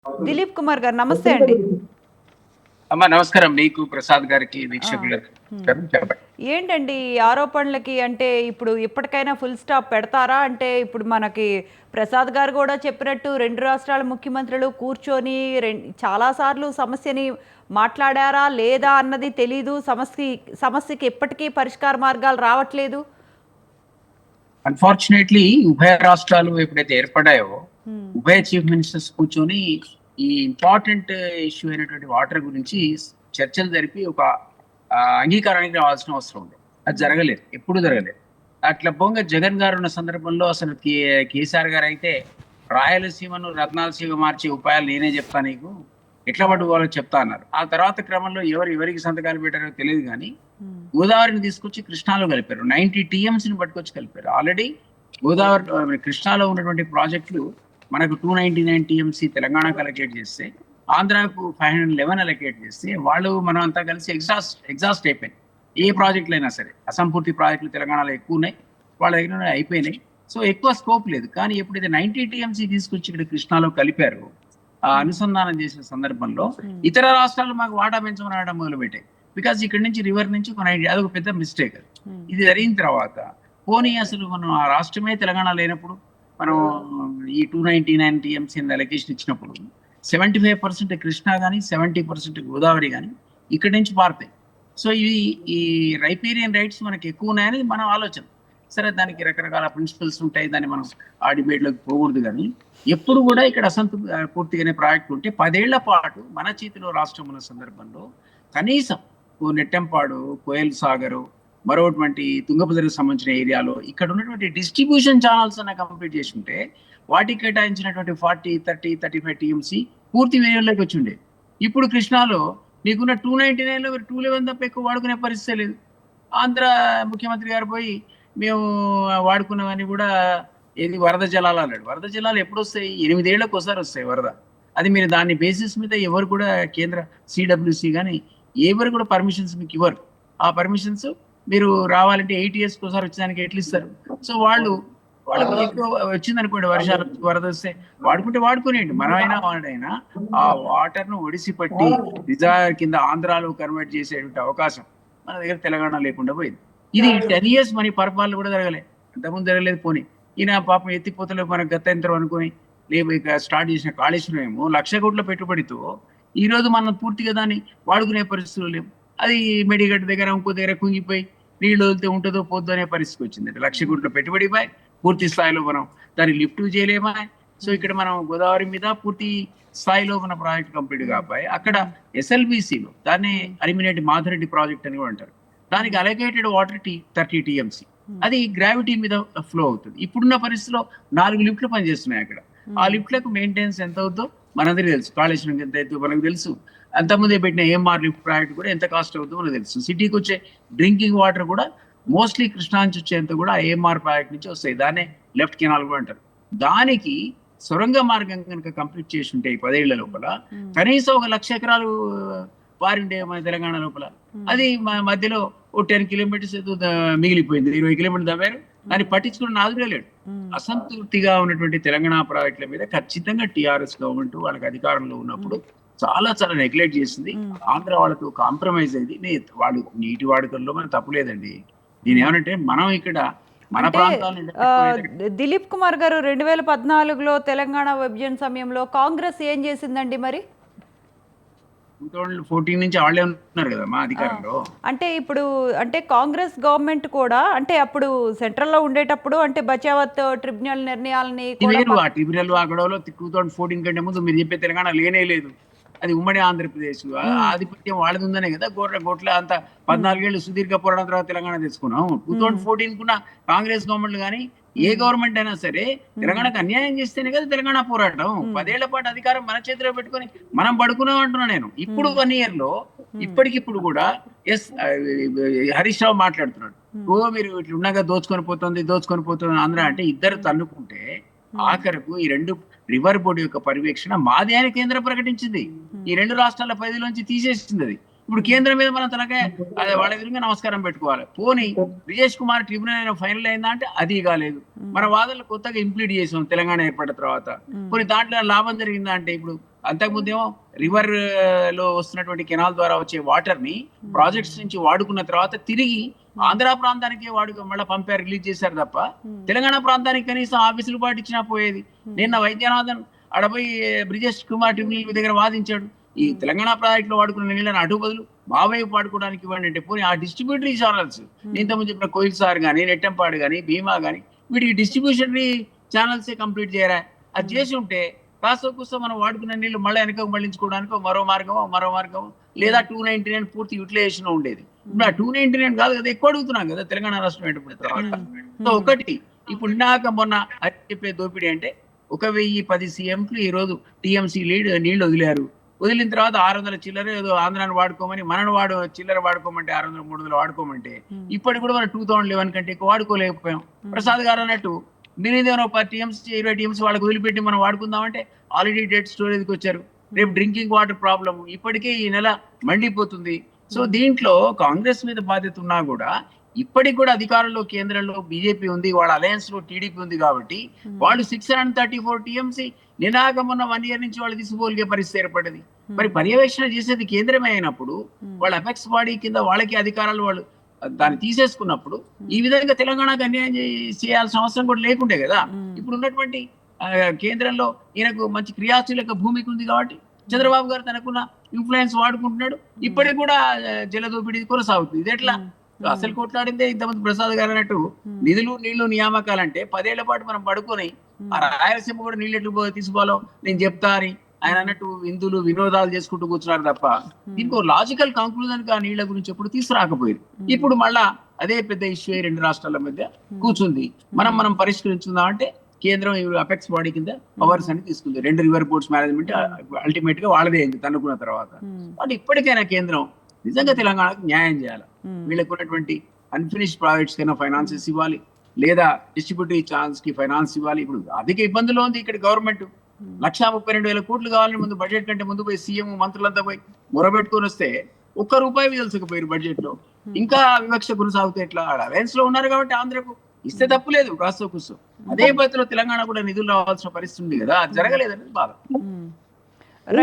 దిలీప్ కుమార్ గారు నమస్తే అండి. అమ్మా నమస్కారం, నీకు ప్రసాద్ గారికి ఆ! వీక్షకులకు హ్మ్. నమస్కారం. చెప్పండి. ఏంటండి ఈ ఆరోపణలకి అంటే ఇప్పుడు ఇప్పటికైనా ఫుల్ స్టాప్ పెడతారా? అంటే ఇప్పుడు మనకి ప్రసాద్ గారు గూడా చెప్పినట్టు 2 రాష్ట్రాల ముఖ్యమంత్రులు కూర్చొని చాలా సార్లు సమస్యని మాట్లాడారా? లేదా? అన్నది తెలీదు. సమస్యకి ఇప్పటికీ పరిష్కార మార్గాలు రావట్లేదు. అన్ఫార్చునేట్లీ ఉభయ రాష్ట్రాలు ఎప్పుడైతే ఏర్పడ్డాయో హ్మ్. ఉభయ చీఫ్ మినిస్టర్స్ కూర్చొని ఈ ఇంపార్టెంట్ ఇష్యూ అయినటువంటి వాటర్ గురించి చర్చలు జరిపి ఒక అంగీకారానికి రావాల్సిన అవసరం ఉంది. అది హ్మ్. జరగలేదు, ఎప్పుడు జరగలేదు. అట్లా పోగా జగన్ గారు ఉన్న సందర్భంలో అసలు కేసీఆర్ గారు అయితే రాయలసీమను రత్నాలసీమ మార్చే ఉపాయాలు నేనే చెప్తా, నీకు ఎట్లా పట్టుకోవాలో చెప్తా అన్నారు. ఆ తర్వాత క్రమంలో ఎవరికి సంతకాలు పెట్టారో తెలియదు కానీ హ్మ్. గోదావరిని తీసుకొచ్చి కృష్ణాలో కలిపారు. 90 టీఎంసీని పట్టుకొచ్చి కలిపారు. ఆల్రెడీ గోదావరి కృష్ణాలో ఉన్నటువంటి ప్రాజెక్టులు మనకు 299 టీఎంసీ తెలంగాణకు అలొకేట్ చేస్తే, ఆంధ్రాకు 511 అలొకేట్ చేస్తే, వాళ్ళు మనం అంతా కలిసి ఎగ్జాస్ట్ అయిపోయింది. ఏ ప్రాజెక్టులు అయినా సరే అసంపూర్తి ప్రాజెక్టులు తెలంగాణలో ఎక్కువ ఉన్నాయి, వాళ్ళ దగ్గర అయిపోయినాయి. సో ఎక్కువ స్కోప్ లేదు. కానీ ఎప్పుడైతే 90 టీఎంసీ తీసుకొచ్చి ఇక్కడ కృష్ణాలో కలిపారు, ఆ హ్మ్. అనుసంధానం చేసిన సందర్భంలో హ్మ్. ఇతర రాష్ట్రాలు మాకు వాటా పెంచమని అనడం మొదలుపెట్టాయి. బికాజ్ ఇక్కడ నుంచి రివర్ నుంచి అదొక పెద్ద మిస్టేక్. హ్మ్. ఇది జరిగిన తర్వాత పోనీ అసలు మనం ఆ రాష్ట్రమే తెలంగాణ లేనప్పుడు మనం ఈ 299 టీఎంసీ అలొకేషన్ ఇచ్చినప్పుడు 75% కృష్ణా కానీ 70% గోదావరి కానీ ఇక్కడి నుంచి పారుతాయి. సో ఇవి ఈ రైపేరియన్ రైట్స్ మనకి ఎక్కువ ఉన్నాయని మనం ఆలోచన. సరే, దానికి రకరకాల ప్రిన్సిపల్స్ ఉంటాయి, దాన్ని మనం ఆ డిబేట్లోకి పోకూడదు. కానీ ఎప్పుడు కూడా ఇక్కడ పూర్తిగానే ప్రాజెక్ట్ ఉంటే 10 ఏళ్ల పాటు మన చేతిలో రాష్ట్రం ఉన్న సందర్భంలో కనీసం నెట్టెంపాడు, కోయల్ సాగరు, మరొకటి తుంగభద్రకు సంబంధించిన ఏరియాలో ఇక్కడ ఉన్నటువంటి డిస్ట్రిబ్యూషన్ ఛానల్స్ అన్న కంప్లీట్ చేసి ఉంటే వాటికి కేటాయించినటువంటి 40, 30, 35 టీఎంసీ పూర్తి వేయంలోకి వచ్చి ఉండే. ఇప్పుడు కృష్ణాలో మీకున్న 299లో మీరు 211 తప్ప ఎక్కువ వాడుకునే పరిస్థితి లేదు. ఆంధ్ర ముఖ్యమంత్రి గారు పోయి మేము వాడుకున్నవన్నీ కూడా ఏది వరద జలాలు అన్నాడు. వరద జలాలు ఎప్పుడు వస్తాయి? 8 ఏళ్లకు ఒకసారి వస్తాయి వరద. అది మీరు దాని బేసిస్ మీద ఎవరు కూడా కేంద్ర సిడబ్ల్యూసి కానీ ఎవరు కూడా పర్మిషన్స్ మీకు ఇవ్వరు. ఆ పర్మిషన్స్ మీరు రావాలంటే 8 ఇయర్స్కి ఒకసారి వచ్చేదానికి ఎట్లు ఇస్తారు? సో వాళ్ళకి ఎక్కువ వచ్చిందనుకోండి, వర్షాలు వరద వస్తే వాడుకుంటే వాడుకునేయండి. మనమైనా వాడైనా ఆ వాటర్ను ఒడిసి పట్టి రిజర్వ్ కింద ఆంధ్రాలో కన్వర్ట్ చేసేటువంటి అవకాశం మన దగ్గర తెలంగాణ లేకుండా పోయింది. ఇది 10 ఇయర్స్ మన పరిపాలన కూడా జరగలేదు, అంతకుముందు జరగలేదు. పోనీ ఈయన పాపం ఎత్తిపోతలకు మనకు గత్యంతరం అనుకుని లేవు ఇక స్టార్ట్ చేసిన కాళేశ్వరం ఏమో 1,00,000 కోట్ల పెట్టుబడితో ఈ రోజు మనం పూర్తిగా దాన్ని వాడుకునే పరిస్థితులు లేవు. అది మెడిగడ్డ దగ్గర ఇంకో దగ్గర కుంగిపోయి నీళ్ళు వదిలితే ఉంటుందో పోద్దో అనే పరిస్థితి వచ్చింది. 1,00,000 కోట్ల పెట్టుబడి పూర్తి స్థాయిలో మనం దాన్ని లిఫ్ట్ చేయలేమా. సో ఇక్కడ మనం గోదావరి మీద పూర్తి స్థాయిలో మన ప్రాజెక్ట్ కంప్లీట్ కాపాయి. అక్కడ ఎస్ఎల్బిసిలో దాన్ని అలిమినేట్ మాధురెడ్డి ప్రాజెక్ట్ అని కూడా అంటారు. దానికి అలొకేటెడ్ వాటర్ 30 టీఎంసీ. అది గ్రావిటీ మీద ఫ్లో అవుతుంది. ఇప్పుడున్న పరిస్థితిలో 4 లిఫ్ట్లు పనిచేస్తున్నాయి అక్కడ. ఆ లిఫ్ట్లకు మెయింటెనెన్స్ ఎంత అవుతుందో మనందరికీ తెలుసు. కాళేశ్వరం ఎంత అవుతుందో మనకు తెలుసు. అంతకుముందే పెట్టిన ఏఎంఆర్ లిఫ్ట్ ప్రాజెక్ట్ కూడా ఎంత కాస్ట్ అవుతుందో మనకు తెలుసు. సిటీకి వచ్చే డ్రింకింగ్ వాటర్ కూడా మోస్ట్లీ కృష్ణా నుంచి వచ్చేంత కూడా ఏఎంఆర్ ప్రాజెక్ట్ నుంచి వస్తాయి. దాన్నే లెఫ్ట్ కెనాల్ కూడా అంటారు. దానికి సొరంగ మార్గం కనుక కంప్లీట్ చేసి ఉంటే ఈ 10 ఏళ్ల లోపల కనీసం 1,00,000 ఎకరాలు పారిండే మన తెలంగాణ లోపల. అది మధ్యలో ఓ 10 కిలోమీటర్స్ మిగిలిపోయింది. 20 కిలోమీటర్లు తవ్వారు, దాన్ని పట్టించుకున్న నాదుడే లేడు. అసంతృప్తిగా ఉన్నటువంటి తెలంగాణ ప్రాజెక్టుల మీద ఖచ్చితంగా టీఆర్ఎస్ గవర్నమెంట్ వాళ్ళకి అధికారంలో ఉన్నప్పుడు చాలా చాలా నెగ్లెక్ట్ చేసింది. ఆంధ్ర వాళ్ళతో కాంప్రమైజ్ అయింది. వాళ్ళు నీటి వాడుకల్లో మన తప్పు లేదండి. నేనేమనంటే మనం ఇక్కడ మన అంటే ప్రాంతాలను దిలీప్ కుమార్ గారు 2014లో తెలంగాణ విభజన సమయంలో కాంగ్రెస్ ఏం చేసిందండి మరి? 2014 నుంచి వాళ్ళే ఉన్నారు కదా మా ఆ! అధికారంలో. అంటే ఇప్పుడు అంటే కాంగ్రెస్ గవర్నమెంట్ కూడా అంటే అప్పుడు సెంట్రల్‌లో ఉండేటప్పుడు అంటే బచావత్ ట్రిబ్యునల్ నిర్ణయాలని ఇది కూడా వేరు. ఆ ట్రిబ్యునల్ ఆ గొడవలో 2014 కంటే ముందు మీరు చెప్పే తెలంగాణ లేనే లేదు. అది ఉమ్మడి ఆంధ్రప్రదేశ్. హ్మ్. ఆధిపత్యం వాళ్ళది ఉందనే కదా గొట్ల అంత హ్మ్. 14 ఏళ్ళు సుదీర్ఘ పోరాటం తర్వాత తెలంగాణ తెచ్చుకున్నాం. హ్మ్. 2014 కున్న కాంగ్రెస్ గవర్నమెంట్ కానీ ఏ హ్మ్. గవర్నమెంట్ అయినా సరే తెలంగాణకు అన్యాయం చేస్తేనే కదా తెలంగాణ పోరాటం. హ్మ్. 10 ఏళ్ల పాటు అధికారం మన చేతిలో పెట్టుకొని మనం పడుకున్నాం అంటున్నా నేను. ఇప్పుడు హ్మ్. 1 ఇయర్ లో హ్మ్. ఇప్పటికిప్పుడు కూడా ఎస్ హరీష్ రావు మాట్లాడుతున్నాడు. హ్మ్. మీరు ఇట్లా ఉండగా దోచుకొని పోతుంది ఆంధ్ర అంటే ఇద్దరు తన్నుకుంటే ఆఖరకు ఈ 2 రివర్ బోర్డు యొక్క పర్యవేక్షణ మాదే అని కేంద్రం ప్రకటించింది. ఈ 2 రాష్ట్రాల పరిధిలోంచి తీసేసింది అది. ఇప్పుడు కేంద్రం మీద మనం తనకే వాళ్ళ ఎదురుగా నమస్కారం పెట్టుకోవాలి. పోనీ బ్రిజేష్ కుమార్ ట్రిబ్యునల్ అయినా ఫైనల్ అయిందా అంటే అది కాలేదు. మన వాదనలు కొత్తగా ఇంప్లీట్ చేసాం తెలంగాణ ఏర్పడిన తర్వాత. పోనీ దాంట్లో లాభం జరిగిందా అంటే ఇప్పుడు అంతకుముందేమో రివర్ లో వస్తున్నటువంటి కెనాల్ ద్వారా వచ్చే వాటర్ ని ప్రాజెక్ట్స్ నుంచి వాడుకున్న తర్వాత తిరిగి ఆంధ్ర ప్రాంతానికి మళ్ళీ పంపారు, రిలీజ్ చేశారు తప్ప తెలంగాణ ప్రాంతానికి కనీసం ఆఫీసులు పాటించినా పోయేది. నిన్న వైద్యనాథన్ అడపై బ్రిజేష్ కుమార్ ట్రిబ్యునల్ దగ్గర వాదించాడు, ఈ తెలంగాణ ప్రాజెక్ట్ లో వాడుకున్న నీళ్ళని అటు బదులు బాబాయ్ వాడుకోవడానికి ఇవ్వండి అంటే, పోనీ ఆ డిస్ట్రిబ్యూటరీ ఛానల్స్ ఇంతకుముందు చెప్పిన కోయిల్ సార్ కానీ, నెట్టంపాడు కానీ, భీమా కానీ, వీటికి డిస్ట్రిబ్యూషనరీ ఛానల్సే కంప్లీట్ చేయరా? అది చేసి ఉంటే కాస్త కూస్త మనం వాడుకున్న నీళ్లు మళ్ళీ వెనక మళ్ళించుకోవడానికి మరో మార్గం లేదా 299 పూర్తి యూటిలైజేషన్ ఉండేది. ఇప్పుడు ఆ 299 కాదు కదా, ఎక్కువ అడుగుతున్నాం కదా తెలంగాణ రాష్ట్రం ఏంటప్పుడు తర్వాత. సో ఒకటి ఇప్పుడు ఇందాక మొన్న అది చెప్పే దోపిడీ అంటే 1010 CMలు ఈ రోజు టీఎంసీ నీళ్లు వదిలారు. వదిలిన తర్వాత 600 చిల్లర ఏదో ఆంధ్రాన్ని వాడుకోమని, మనను చిల్లర వాడుకోమంటే 600 300 వాడుకోమంటే ఇప్పటికి కూడా మనం 2011 కంటే ఎక్కువ వాడుకోలేకపోయాం. ప్రసాద్ గారు అన్నట్టు 10 టీఎంసీ 20 టీఎంసీ వాళ్ళకి వదిలిపెట్టి మనం వాడుకుందామంటే ఆల్రెడీ డెడ్ స్టోరేజ్కి వచ్చారు. రేపు డ్రింకింగ్ వాటర్ ప్రాబ్లం ఇప్పటికే ఈ నెల మండిపోతుంది. సో దీంట్లో కాంగ్రెస్ మీద బాధ్యత ఉన్నా కూడా ఇప్పటికి కూడా అధికారంలో కేంద్రంలో బీజేపీ ఉంది, వాళ్ళ అలయన్స్ లో టీడీపీ ఉంది కాబట్టి వాళ్ళు 634 టీఎంసీ నినాక మొన్న 1 year నుంచి వాళ్ళు తీసుకోగలిగే పరిస్థితి ఏర్పడింది. మరి పర్యవేక్షణ చేసేది కేంద్రమే అయినప్పుడు వాళ్ళ అపెక్స్ బాడీ కింద వాళ్ళకి అధికారాలు వాళ్ళు దాన్ని తీసేసుకున్నప్పుడు ఈ విధంగా తెలంగాణకు అన్యాయం చేయాల్సిన అవసరం కూడా లేకుండే కదా. ఇప్పుడు ఉన్నటువంటి కేంద్రంలో ఈయనకు మంచి క్రియాశీలక భూమికి ఉంది కాబట్టి చంద్రబాబు గారు తనకున్న ఇన్ఫ్లుయెన్స్ వాడుకుంటున్నాడు. ఇప్పటికి కూడా జలదోపిడీ కొనసాగుతుంది. ఇది ఎట్లా? అసలు కొట్లాడిందే ఇంతమంది ప్రసాద్ గారు అన్నట్టు నిధులు నీళ్లు నియామకాలంటే 10 ఏళ్ల పాటు మనం పడుకొని ఆ రాయలసీమ కూడా నీళ్ళు ఎట్లు తీసుకోవాలో నేను చెప్తా అని ఆయన అన్నట్టు విందులు వినోదాలు చేసుకుంటూ కూర్చున్నారు తప్ప దీనికి లాజికల్ కంక్లూజన్ గా నీళ్ల గురించి ఎప్పుడు తీసుకురాకపోయారు. ఇప్పుడు మళ్ళా అదే పెద్ద ఇష్యూ 2 రాష్ట్రాల మధ్య కూర్చుంది. మనం పరిష్కరించుకుందాం అంటే కేంద్రం అపెక్స్ బాడీ కింద పవర్స్ అని తీసుకుంది. 2 రివర్ బోర్డ్స్ మేనేజ్మెంట్ అల్టిమేట్ గా వాళ్ళదే అయింది తన్నుకున్న తర్వాత. అంటే ఇప్పటికైనా కేంద్రం నిజంగా తెలంగాణకు న్యాయం చేయాలి. వీళ్ళకు ఉన్నటువంటి అన్ఫినిష్డ్ ప్రాజెక్ట్స్ కైనా ఫైనాన్సెస్ ఇవ్వాలి, లేదా డిస్ట్రిబ్యూటరీ ఛానల్స్ కి ఫైనాన్స్ ఇవ్వాలి. ఇప్పుడు అధిక ఇబ్బందులు ఉంది ఇక్కడ గవర్నమెంట్. 1,32,000 కోట్లు కావాలని ముందు బడ్జెట్ కంటే ముందు పోయి సీఎం మంత్రులంతా పోయి మొరబెట్టుకొని వస్తే ₹1 విదల్చకపోయారు బడ్జెట్ లో. ఇంకా వివక్ష కొనసాగుతే ఎట్లా? అలయన్స్ లో ఉన్నారు కాబట్టి ఆంధ్రకు ఇస్తే తప్పు లేదు కాస్త కూర్చో. అదే పద్ధతిలో తెలంగాణ కూడా నిధులు రావాల్సిన పరిస్థితి ఉంది కదా, అది జరగలేదనేది బాధ.